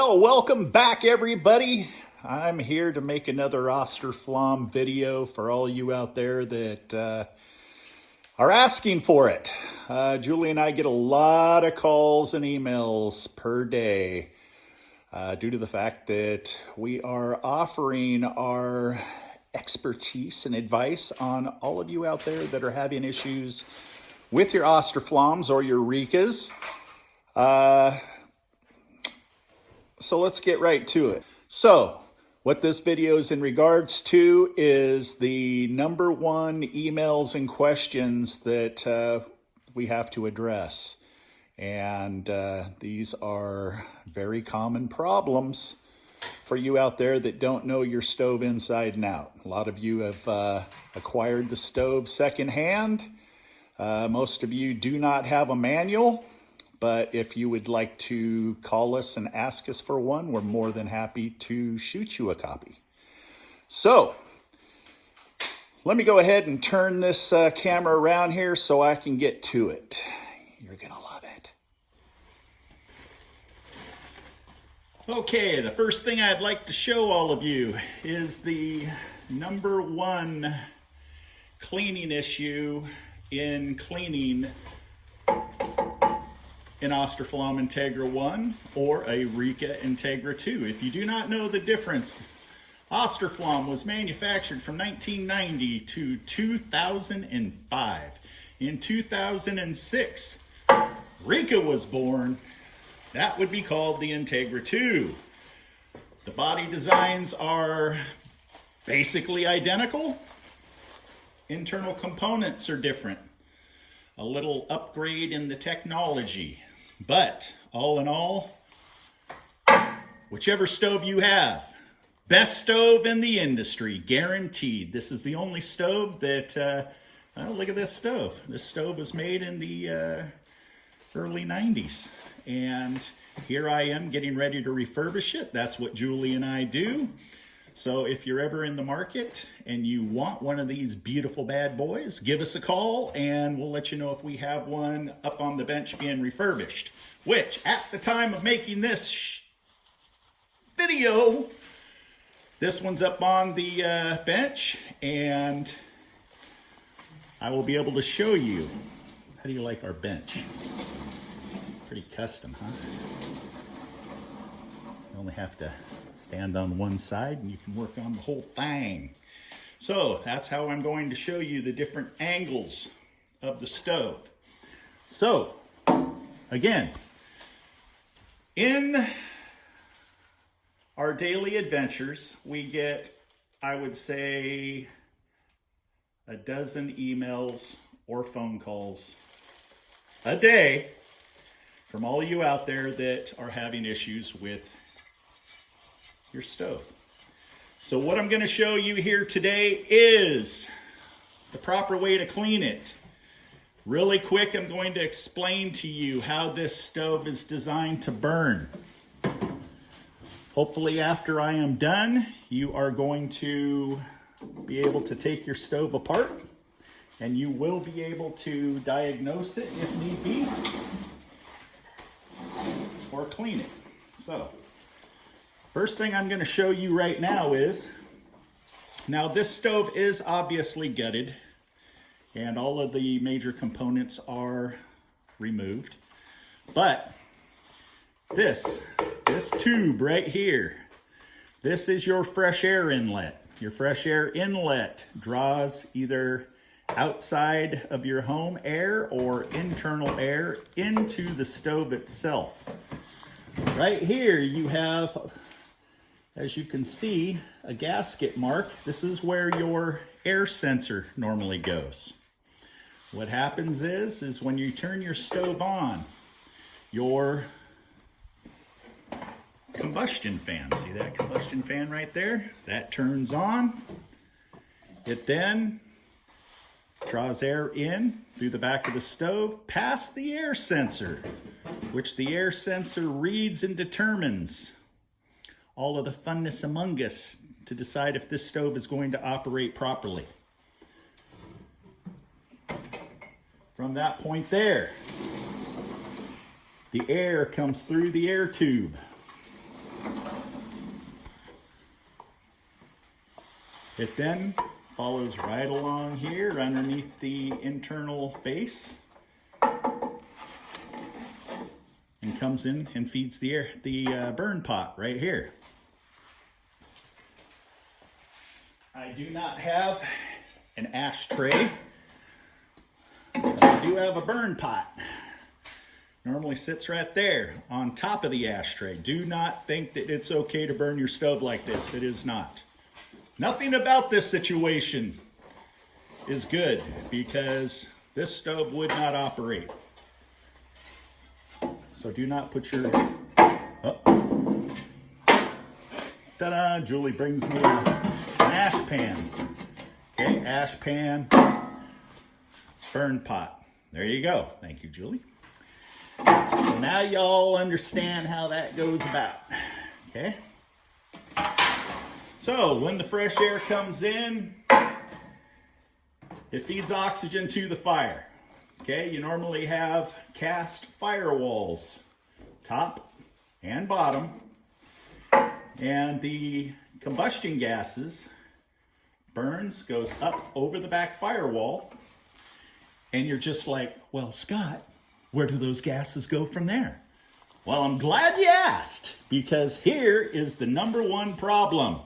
Well, welcome back everybody. I'm here to make another Austroflamm video for all you out there that are asking for it. Julie and I get a lot of calls and emails per day due to the fact that we are offering our expertise and advice on all of you out there that are having issues with your Austroflamms or your Rikas. So let's get right to it. So what this video is in regards to is the number one emails and questions that we have to address. And these are very common problems for you out there that don't know your stove inside and out. A lot of you have acquired the stove secondhand. Most of you do not have a manual. But if you would like to call us and ask us for one, we're more than happy to shoot you a copy. So let me go ahead and turn this camera around here so I can get to it. You're gonna love it. Okay, the first thing I'd like to show all of you is the number one cleaning issue in cleaning an Austroflamm Integra 1 or a Rika Integra 2. If you do not know the difference, Austroflamm was manufactured from 1990 to 2005. In 2006, Rika was born. That would be called the Integra 2. The body designs are basically identical. Internal components are different. A little upgrade in the technology. But all in all, whichever stove you have, best stove in the industry, guaranteed. This is the only stove that, well, look at this stove. This stove was made in the early 90s. And here I am getting ready to refurbish it. That's what Julie and I do. So if you're ever in the market and you want one of these beautiful bad boys, give us a call and we'll let you know if we have one up on the bench being refurbished. Which, at the time of making this video, this one's up on the bench and I will be able to show you. How do you like our bench? Pretty custom, huh? You only have to stand on one side and you can work on the whole thing. So that's how I'm going to show you the different angles of the stove. So again, in our daily adventures, we get, I would say, a dozen emails or phone calls a day from all of you out there that are having issues with your stove. So what I'm going to show you here today is the proper way to clean it. Really quick, I'm going to explain to you how this stove is designed to burn. Hopefully after I am done, you are going to be able to take your stove apart and you will be able to diagnose it if need be or clean it. So first thing I'm going to show you right now is, now this stove is obviously gutted and all of the major components are removed, but this tube right here, this is your fresh air inlet. Your fresh air inlet draws either outside of your home air or internal air into the stove itself. Right here you have, as you can see, a gasket mark. This is where your air sensor normally goes. What happens is when you turn your stove on, your combustion fan, see that combustion fan right there? That turns on. It then draws air in through the back of the stove, past the air sensor, which the air sensor reads and determines all of the funness among us to decide if this stove is going to operate properly. From that point there, the air comes through the air tube. It then follows right along here underneath the internal base and comes in and feeds the burn pot right here. I do not have an ashtray, but I do have a burn pot. Normally sits right there on top of the ashtray. Do not think that it's okay to burn your stove like this. It is not. Nothing about this situation is good because this stove would not operate. So do not put your... Oh. Ta-da! Julie brings me an ash pan. Okay, ash pan, burn pot. There you go. Thank you, Julie. So now y'all understand how that goes about. Okay? So when the fresh air comes in, it feeds oxygen to the fire. Okay, you normally have cast firewalls, top and bottom, and the combustion gases goes up over the back firewall, and you're just like, well, Scott, where do those gases go from there? Well, I'm glad you asked, because here is the #1 problem.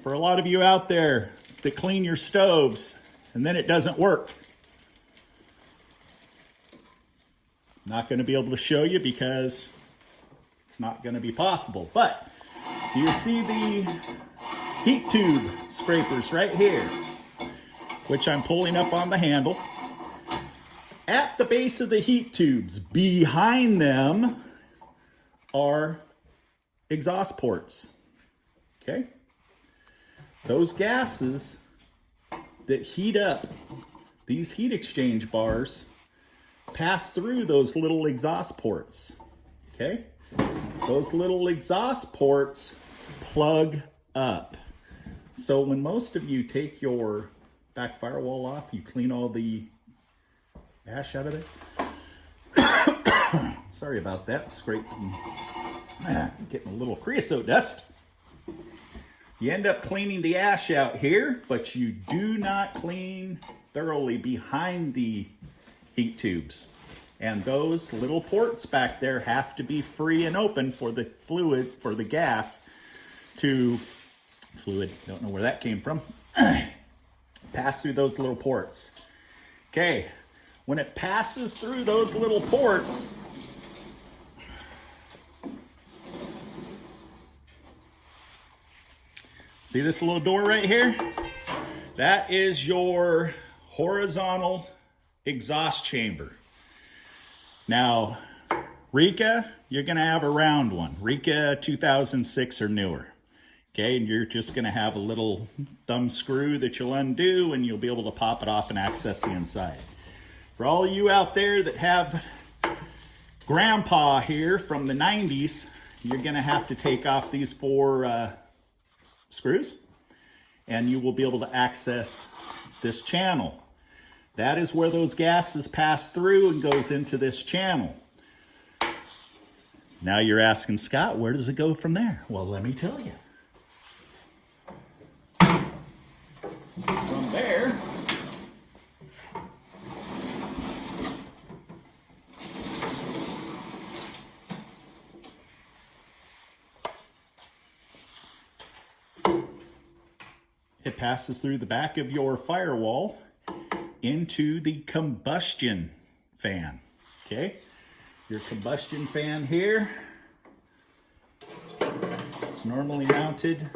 For a lot of you out there that clean your stoves and then it doesn't work. I'm not going to be able to show you because it's not going to be possible. But do you see the heat tube scrapers right here, which I'm pulling up on the handle? At the base of the heat tubes, behind them are exhaust ports. Okay? Those gases that heat up these heat exchange bars pass through those little exhaust ports. Okay? Those little exhaust ports plug up. So when most of you take your back firewall off, you clean all the ash out of it. Sorry about that. Scraping, getting a little creosote dust. You end up cleaning the ash out here, but you do not clean thoroughly behind the heat tubes. And those little ports back there have to be free and open for the fluid, for the gas to, don't know where that came from, pass through those little ports. Okay, when it passes through those little ports, see this little door right here? That is your horizontal exhaust chamber. Now, Rika, you're gonna have a round one. Rika 2006 or newer. Okay, and you're just gonna have a little thumb screw that you'll undo and you'll be able to pop it off and access the inside. For all of you out there that have grandpa here from the 90s, you're gonna have to take off these 4 screws and you will be able to access this channel. That is where those gases pass through and goes into this channel. Now you're asking, Scott, where does it go from there? Well, let me tell you. From there, it passes through the back of your firewall into the combustion fan. Okay, your combustion fan here, it's normally mounted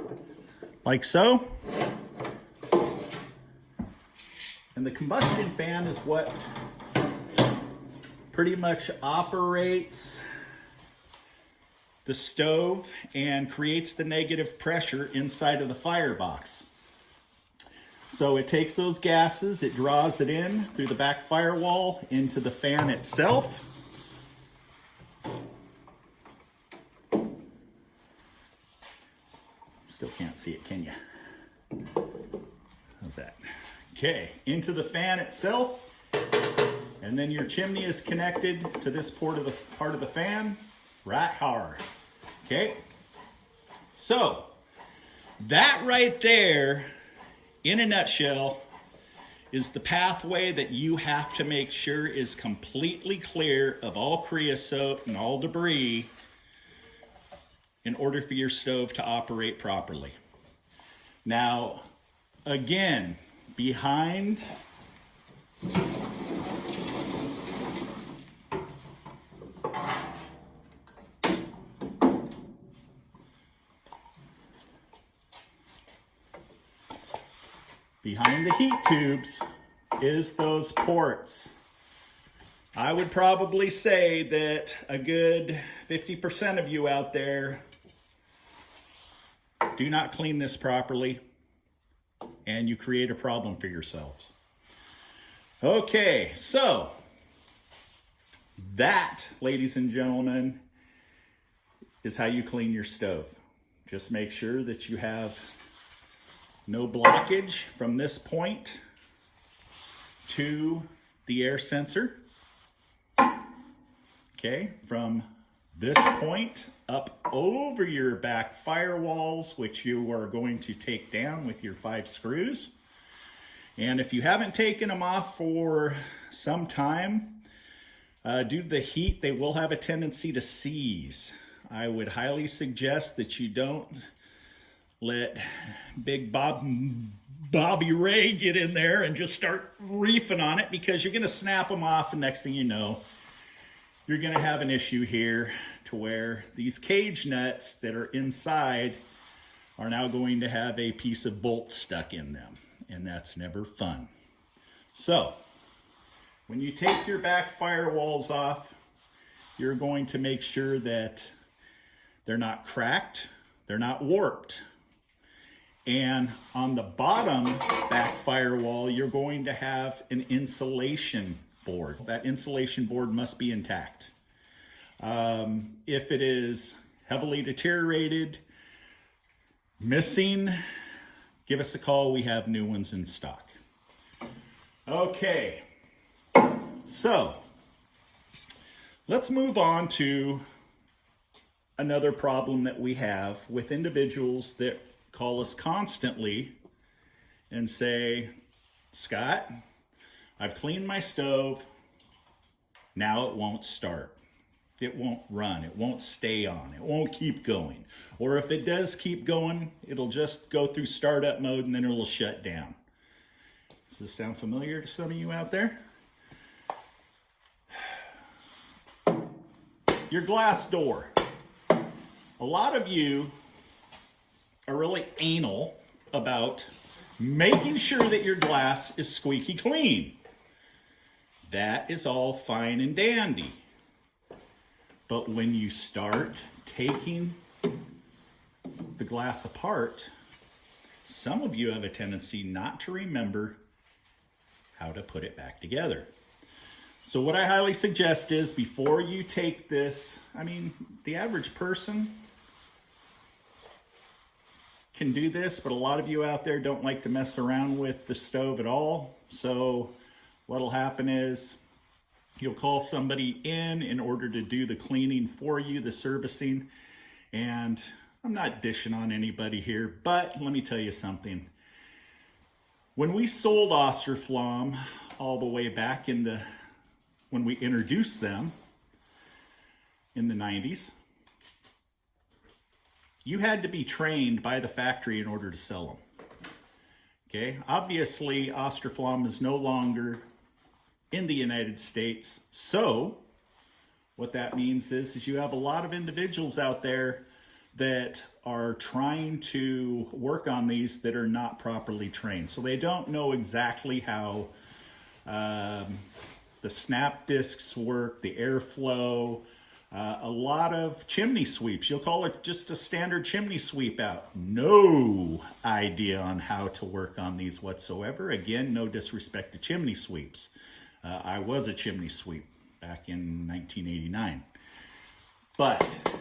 like so. And the combustion fan is what pretty much operates the stove and creates the negative pressure inside of the firebox. So it takes those gases, it draws it in through the back firewall into the fan itself. Still can't see it, can you? How's that? Okay, into the fan itself, and then your chimney is connected to this part of the fan, right hard. Okay, so That right there, in a nutshell, is the pathway that you have to make sure is completely clear of all creosote and all debris in order for your stove to operate properly. Now, again, behind the heat tubes is those ports. I would probably say that a good 50% of you out there do not clean this properly, and you create a problem for yourselves. Okay, so that, ladies and gentlemen, is how you clean your stove. Just make sure that you have no blockage from this point to the air sensor. Okay, from this point up over your back firewalls, which you are going to take down with your 5 screws. And if you haven't taken them off for some time, due to the heat, they will have a tendency to seize. I would highly suggest that you don't let Big Bobby Ray get in there and just start reefing on it, because you're going to snap them off, and next thing you know, you're going to have an issue here to where these cage nuts that are inside are now going to have a piece of bolt stuck in them, and that's never fun. So when you take your back firewalls off, you're going to make sure that they're not cracked, they're not warped. And on the bottom back firewall, you're going to have an insulation board. That insulation board must be intact. If it is heavily deteriorated, missing, give us a call. We have new ones in stock. Okay, so let's move on to another problem that we have with individuals that call us constantly and say, Scott, I've cleaned my stove, now it won't start. It won't run, it won't stay on, it won't keep going. Or if it does keep going, it'll just go through startup mode and then it'll shut down. Does this sound familiar to some of you out there? Your glass door. A lot of you are really anal about making sure that your glass is squeaky clean. That is all fine and dandy. But when you start taking the glass apart, some of you have a tendency not to remember how to put it back together. So what I highly suggest is, before you take this, the average person can do this, but a lot of you out there don't like to mess around with the stove at all. So what'll happen is you'll call somebody in order to do the cleaning for you, the servicing. And I'm not dishing on anybody here, but let me tell you something. When we sold Austroflamm all the way back when we introduced them in the 90s, you had to be trained by the factory in order to sell them. Okay, obviously Austroflamm is no longer in the United States. So what that means is you have a lot of individuals out there that are trying to work on these that are not properly trained. So they don't know exactly how the snap discs work, the airflow, a lot of chimney sweeps. You'll call it just a standard chimney sweep out. No idea on how to work on these whatsoever. Again, no disrespect to chimney sweeps. I was a chimney sweep back in 1989. But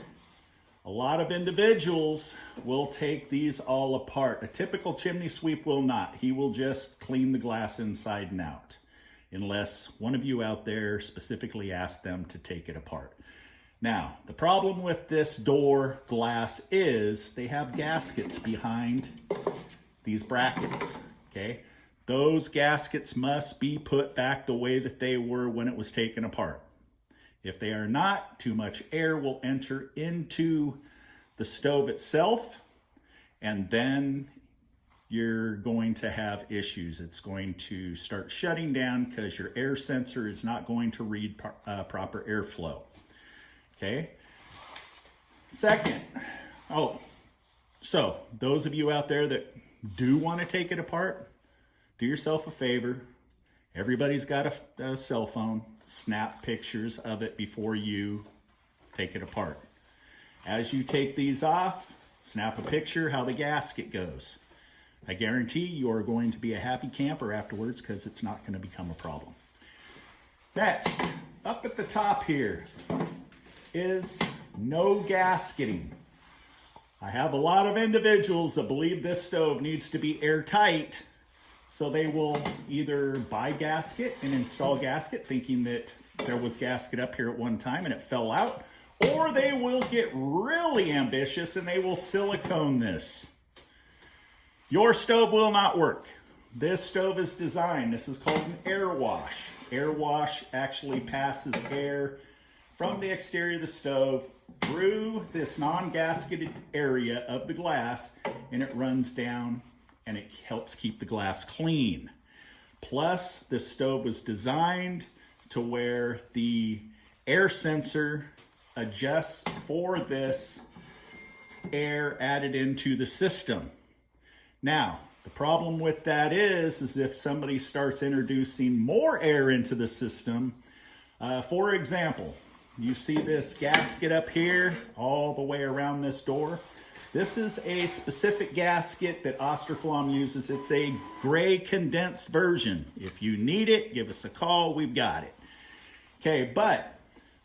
a lot of individuals will take these all apart. A typical chimney sweep will not. He will just clean the glass inside and out, unless one of you out there specifically asked them to take it apart. Now, the problem with this door glass is they have gaskets behind these brackets, okay? Those gaskets must be put back the way that they were when it was taken apart. If they are not, too much air will enter into the stove itself, and then you're going to have issues. It's going to start shutting down because your air sensor is not going to read proper airflow. Okay. Second, so those of you out there that do want to take it apart, do yourself a favor. Everybody's got a cell phone. Snap pictures of it before you take it apart. As you take these off, snap a picture how the gasket goes. I guarantee you are going to be a happy camper afterwards because it's not going to become a problem. Next, up at the top here is no gasketing. I have a lot of individuals that believe this stove needs to be airtight, so they will either buy gasket and install gasket thinking that there was gasket up here at one time and it fell out, or they will get really ambitious and they will silicone this. Your stove will not work. This stove is designed, this is called an air wash. Air wash actually passes air from the exterior of the stove through this non-gasketed area of the glass, and it runs down and it helps keep the glass clean. Plus, this stove was designed to where the air sensor adjusts for this air added into the system. Now, the problem with that is if somebody starts introducing more air into the system, for example, you see this gasket up here all the way around this door. This is a specific gasket that Austroflamm uses. It's a gray condensed version. If you need it, give us a call, we've got it. Okay, but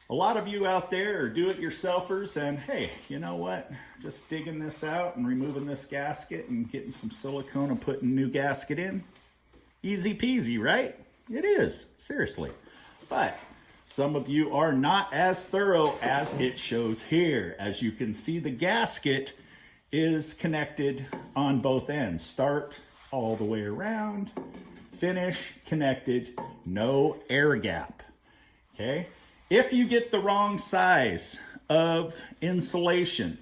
a lot of you out there are do-it-yourselfers and hey, you know what? Just digging this out and removing this gasket and getting some silicone and putting a new gasket in. Easy peasy, right? It is, seriously. But some of you are not as thorough as it shows here. As you can see, the gasket is connected on both ends. Start all the way around, finish, connected, no air gap, okay? If you get the wrong size of insulation,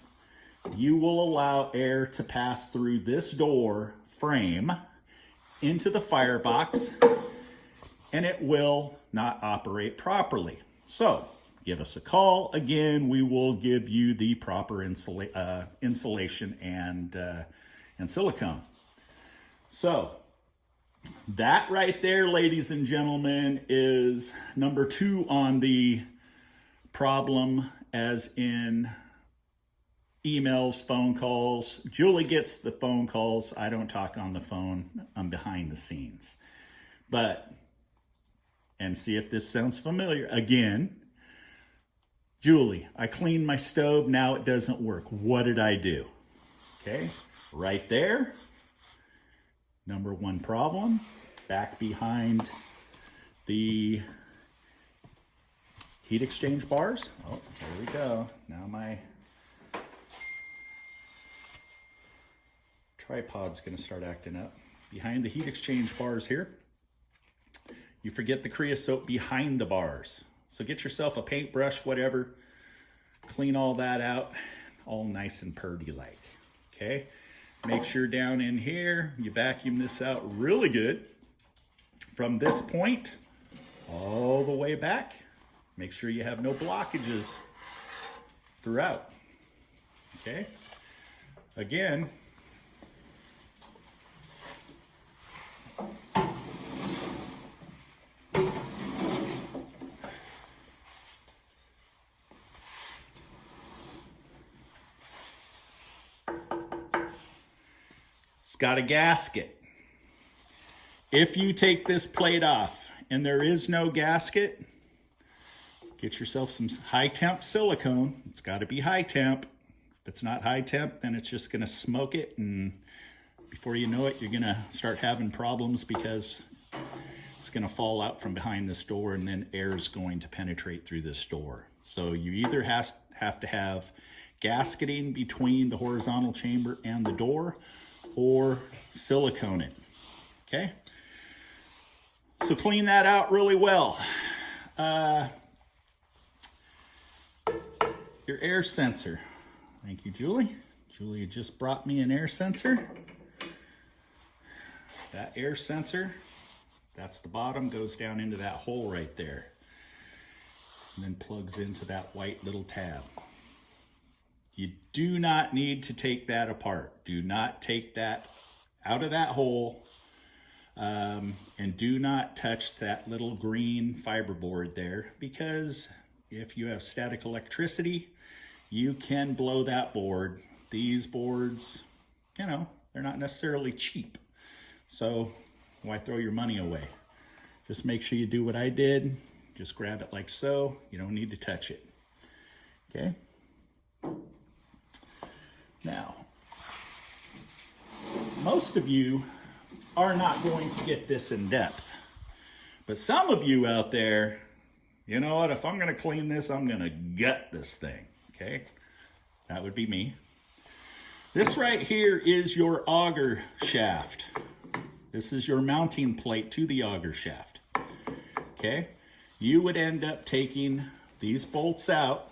you will allow air to pass through this door frame into the firebox, and it will not operate properly. So give us a call. Again, we will give you the proper insulation and silicone. So that right there, ladies and gentlemen, is number 2 on the problem, as in emails, phone calls. Julie gets the phone calls. I don't talk on the phone. I'm behind the scenes. And see if this sounds familiar. Again, Julie, I cleaned my stove. Now it doesn't work. What did I do? Okay, right there. Number 1 problem, back behind the heat exchange bars. Oh, there we go. Now my tripod's gonna start acting up. Behind the heat exchange bars here, you forget the creosote behind the bars. So get yourself a paintbrush, whatever, clean all that out, all nice and purdy like, okay? Make sure down in here, you vacuum this out really good. From this point, all the way back. Make sure you have no blockages throughout, okay? Again, it's got a gasket. If you take this plate off and there is no gasket, get yourself some high temp silicone. It's got to be high temp. If it's not high temp, then it's just going to smoke it, and before you know it, you're going to start having problems because it's going to fall out from behind this door, and then air is going to penetrate through this door. So you either have to have gasketing between the horizontal chamber and the door, or silicone it. Okay? So clean that out really well. Your air sensor. Thank you, Julie. Julie just brought me an air sensor. That air sensor, that's the bottom, goes down into that hole right there, and then plugs into that white little tab. You do not need to take that apart. Do not take that out of that hole, and do not touch that little green fiber board there, because if you have static electricity, you can blow that board. These boards, you know, they're not necessarily cheap. So why throw your money away? Just make sure you do what I did. Just grab it like so. You don't need to touch it. Okay? Now, most of you are not going to get this in depth. But some of you out there, you know what? If I'm going to clean this, I'm going to gut this thing. Okay? That would be me. This right here is your auger shaft. This is your mounting plate to the auger shaft. Okay? You would end up taking these bolts out,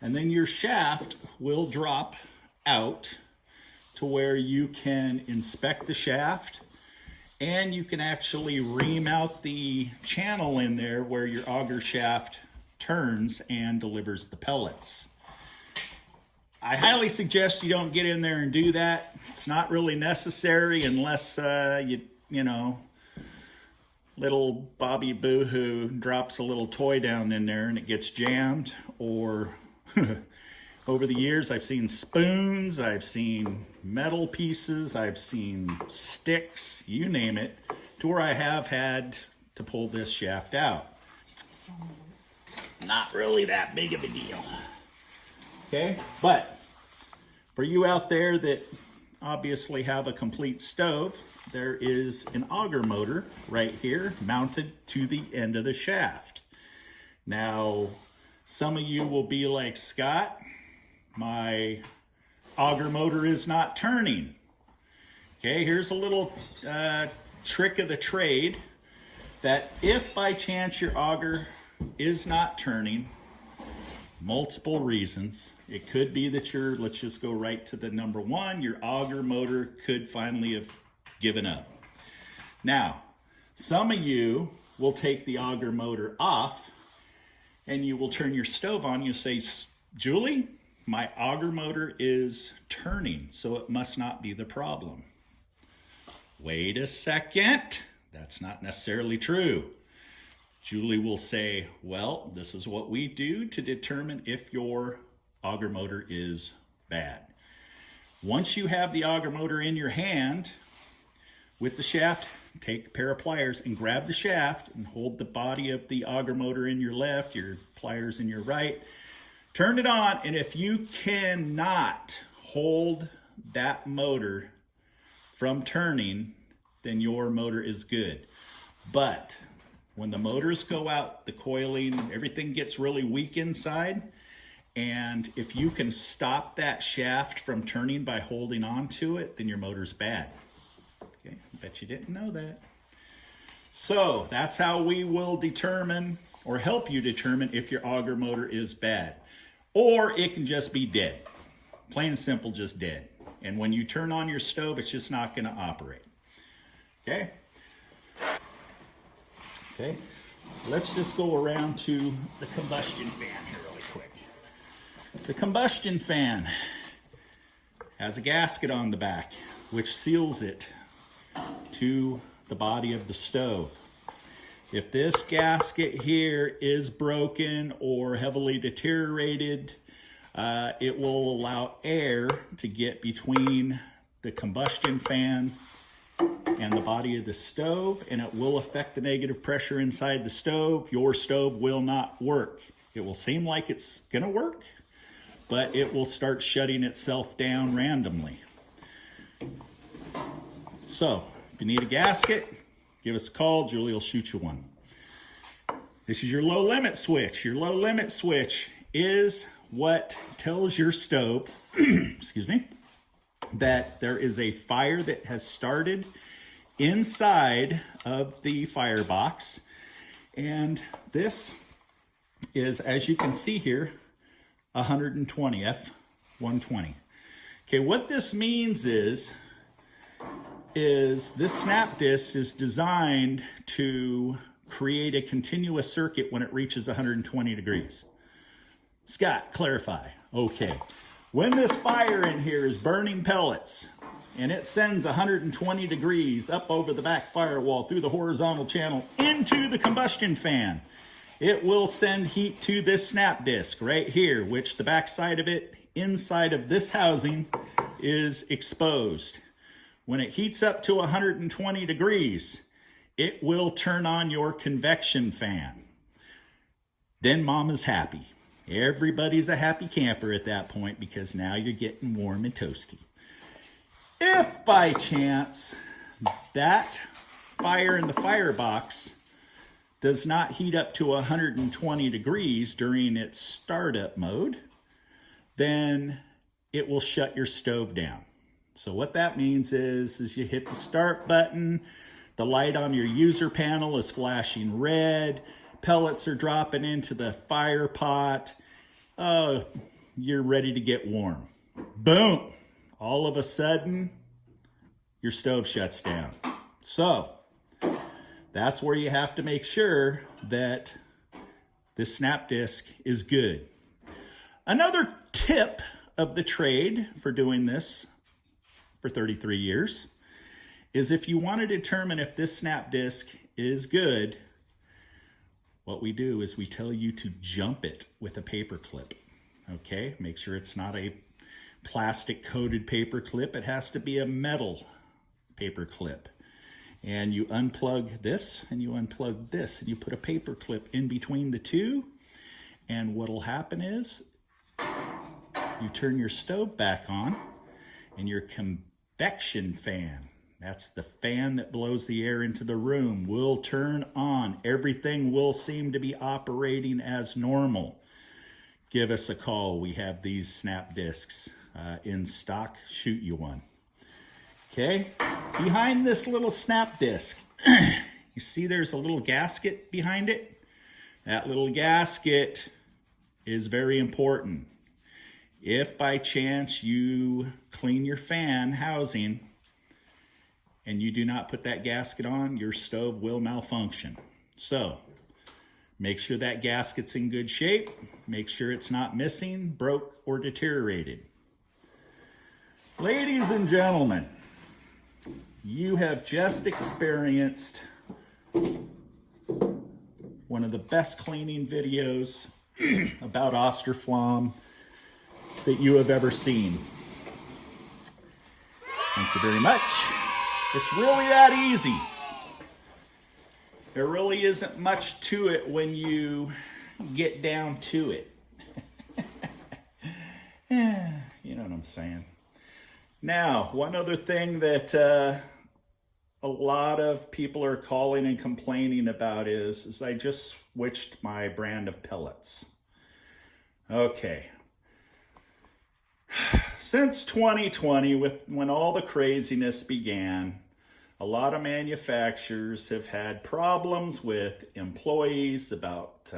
and then your shaft will drop out to where you can inspect the shaft, and you can actually ream out the channel in there where your auger shaft turns and delivers the pellets. I highly suggest you don't get in there and do that. It's not really necessary unless you know, little Bobby Boo-hoo drops a little toy down in there and it gets jammed, or over the years I've seen spoons, I've seen metal pieces, I've seen sticks, you name it, to where I have had to pull this shaft out. Not really that big of a deal. Okay, but for you out there that obviously have a complete stove, there is an auger motor right here mounted to the end of the shaft. Now, some of you will be like, Scott, my auger motor is not turning. Okay, here's a little trick of the trade, that if by chance your auger is not turning, multiple reasons. It could be that let's just go right to the number one, your auger motor could finally have given up. Now, some of you will take the auger motor off and you will turn your stove on. You'll say, Julie, my auger motor is turning, so it must not be the problem. Wait a second, that's not necessarily true. Julie will say, well, this is what we do to determine if your auger motor is bad. Once you have the auger motor in your hand with the shaft, take a pair of pliers and grab the shaft and hold the body of the auger motor in your left, your pliers in your right. Turn it on, and if you cannot hold that motor from turning, then your motor is good. But when the motors go out, the coiling, everything gets really weak inside. And if you can stop that shaft from turning by holding on to it, then your motor's bad. Okay, I bet you didn't know that. So that's how we will determine, or help you determine, if your auger motor is bad. Or it can just be dead. Plain and simple, just dead. And when you turn on your stove, it's just not going to operate. Okay? Okay, let's just go around to the combustion fan here really quick. The combustion fan has a gasket on the back, which seals it to the body of the stove. If this gasket here is broken or heavily deteriorated, it will allow air to get between the combustion fan and the body of the stove, and it will affect the negative pressure inside the stove. Your stove will not work. It will seem like it's gonna work, but it will start shutting itself down randomly. So if you need a gasket, give us a call. Julie will shoot you one. This is your low limit switch. Your low limit switch is what tells your stove, excuse me, that there is a fire that has started inside of the firebox. And this is, as you can see here, 120, F120. Okay, what this means is this snap disc is designed to create a continuous circuit when it reaches 120 degrees. Scott, clarify. Okay, when this fire in here is burning pellets and it sends 120 degrees up over the back firewall through the horizontal channel into the combustion fan, it will send heat to this snap disc right here, which the back side of it, inside of this housing, is exposed. When it heats up to 120 degrees, it will turn on your convection fan. Then mama's happy. Everybody's a happy camper at that point because now you're getting warm and toasty. If by chance that fire in the firebox does not heat up to 120 degrees during its startup mode, then it will shut your stove down. So what that means is you hit the start button, the light on your user panel is flashing red, pellets are dropping into the fire pot, you're ready to get warm. Boom! All of a sudden, your stove shuts down. So, that's where you have to make sure that this snap disc is good. Another tip of the trade for doing this for 33 years is if you want to determine if this snap disc is good, what we do is we tell you to jump it with a paper clip. Okay, make sure it's not a plastic coated paper clip. It has to be a metal paper clip. And you unplug this and you unplug this and you put a paper clip in between the two. And what'll happen is you turn your stove back on and your convection fan, that's the fan that blows the air into the room, will turn on. Everything will seem to be operating as normal. Give us a call. We have these snap discs in stock. Shoot you one. Okay, behind this little snap disc, you see there's a little gasket behind it? That little gasket is very important. If by chance you clean your fan housing and you do not put that gasket on, your stove will malfunction. So make sure that gasket's in good shape. Make sure it's not missing, broke, or deteriorated. Ladies and gentlemen, you have just experienced one of the best cleaning videos about Austroflamm that you have ever seen. Thank you very much. It's really that easy. There really isn't much to it when you get down to it. You know what I'm saying. Now, one other thing that a lot of people are calling and complaining about is I just switched my brand of pellets. Okay. Since 2020, when all the craziness began, a lot of manufacturers have had problems with employees about,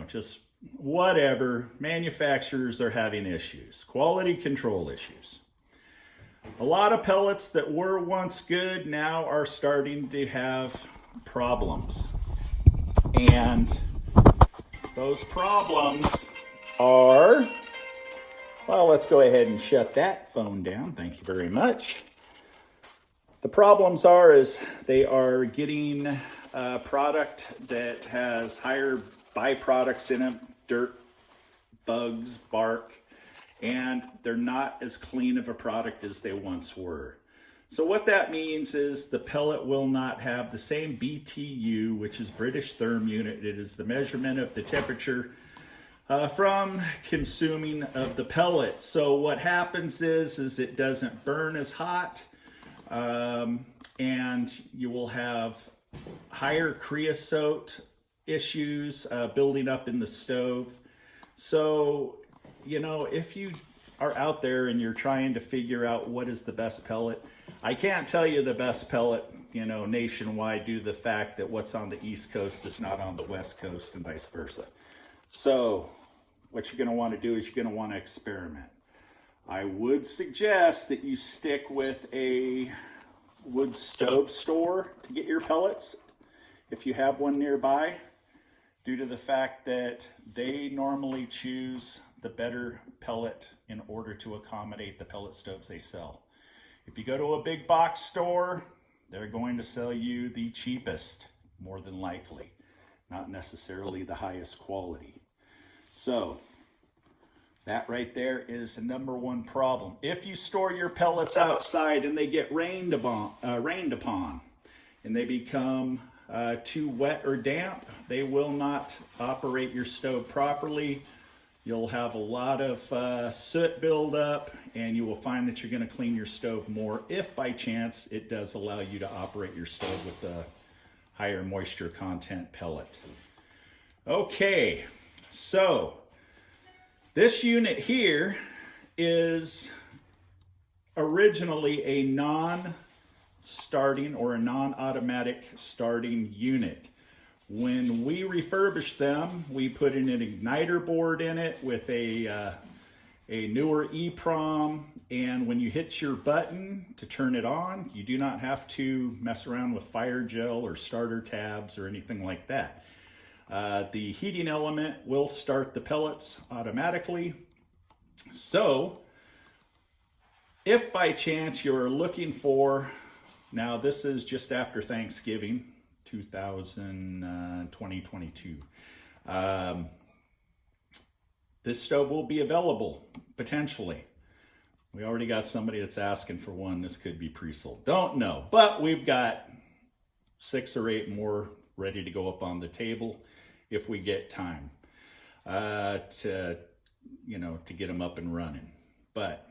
just whatever. Manufacturers are having issues, quality control issues. A lot of pellets that were once good now are starting to have problems. And those problems are, well, let's go ahead and shut that phone down. Thank you very much. The problems is they are getting a product that has higher byproducts in it, dirt, bugs, bark, and they're not as clean of a product as they once were. So what that means is the pellet will not have the same BTU, which is British Therm Unit. It is the measurement of the temperature from consuming of the pellet. So what happens is it doesn't burn as hot. and you will have higher creosote issues building up in the stove. So, you know, if you are out there and you're trying to figure out what is the best pellet, I can't tell you the best pellet, you know, nationwide due to the fact that what's on the East Coast is not on the West Coast and vice versa. So what you're going to want to do is you're going to want to experiment. I would suggest that you stick with a wood stove store to get your pellets if you have one nearby, due to the fact that they normally choose the better pellet in order to accommodate the pellet stoves they sell. If you go to a big box store, they're going to sell you the cheapest, more than likely, not necessarily the highest quality. So that right there is the number one problem. If you store your pellets outside and they get rained upon and they become too wet or damp, they will not operate your stove properly. You'll have a lot of soot buildup, and you will find that you're going to clean your stove more if by chance it does allow you to operate your stove with the higher moisture content pellet. Okay, so this unit here is originally a non-starting or a non-automatic starting unit. When we refurbished them, we put in an igniter board in it with a newer EEPROM, and when you hit your button to turn it on, you do not have to mess around with fire gel or starter tabs or anything like that. The heating element will start the pellets automatically. So if by chance you're looking for, now this is just after Thanksgiving 2022, this stove will be available potentially. We already got somebody that's asking for one. This could be pre-sold, don't know, but we've got 6 or 8 more ready to go up on the table if we get time to get them up and running. But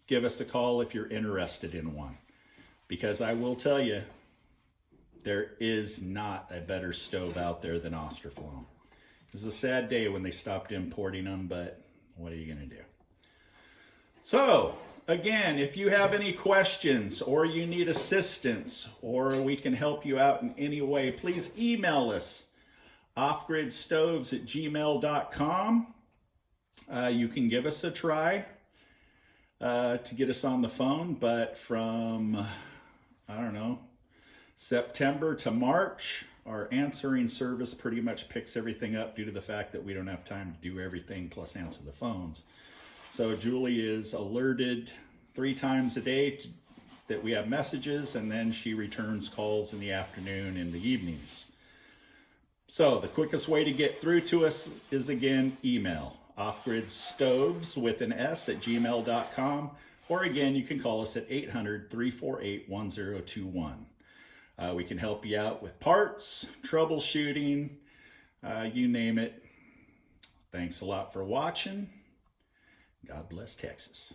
give us a call if you're interested in one, because I will tell you, there is not a better stove out there than Austroflamm. It's a sad day when they stopped importing them, but what are you going to do? So again, if you have any questions or you need assistance or we can help you out in any way, please email us, offgridstovesandmore@gmail.com. You can give us a try to get us on the phone, but from, I don't know, September to March, our answering service pretty much picks everything up due to the fact that we don't have time to do everything plus answer the phones. So Julie is alerted 3 times a day that we have messages, and then she returns calls in the afternoon and the evenings. So the quickest way to get through to us is, again, email, offgridstovesandmore@gmail.com, or again, you can call us at 800-348-1021. We can help you out with parts, troubleshooting, you name it. Thanks a lot for watching. God bless Texas.